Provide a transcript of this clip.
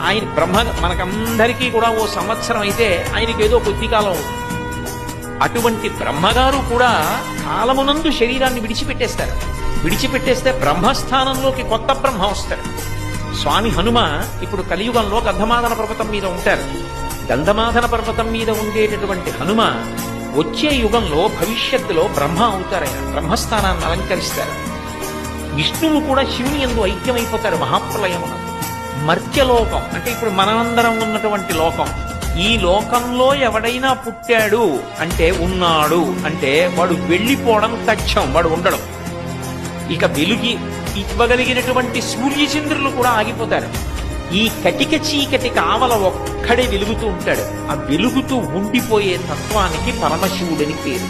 ఆయన బ్రహ్మ మనకందరికీ కూడా ఓ సంవత్సరం అయితే ఆయనకి ఏదో కొద్ది కాలం. అటువంటి బ్రహ్మగారు కూడా కాలమునందు శరీరాన్ని విడిచిపెట్టేస్తారు. విడిచిపెట్టేస్తే బ్రహ్మస్థానంలోకి కొత్త బ్రహ్మ వస్తాడు. స్వామి హనుమ ఇప్పుడు కలియుగంలో గంధమాదన పర్వతం మీద ఉంటారు. గంధమాదన పర్వతం మీద ఉండేటటువంటి హనుమ వచ్చే యుగంలో భవిష్యత్తులో బ్రహ్మ అవుతారు. ఆయన బ్రహ్మస్థానాన్ని అలంకరిస్తారు. విష్ణువు కూడా శివుని యందు ఐక్యమైపోతారు మహాప్రలయమున. మర్త్యలోకం అంటే ఇప్పుడు మనందరం ఉన్నటువంటి లోకం. ఈ లోకంలో ఎవడైనా పుట్టాడు అంటే ఉన్నాడు అంటే వాడు వెళ్ళిపోవడం తథ్యం, వాడు ఉండడం. ఇక వెలుగి ఇవ్వగలిగినటువంటి సూర్యచంద్రులు కూడా ఆగిపోతారు. ఈ కటిక చీకటి కావల ఒక్కడే వెలుగుతూ ఉంటాడు. ఆ వెలుగుతూ ఉండిపోయే తత్వానికి పరమశివుడని పేరు.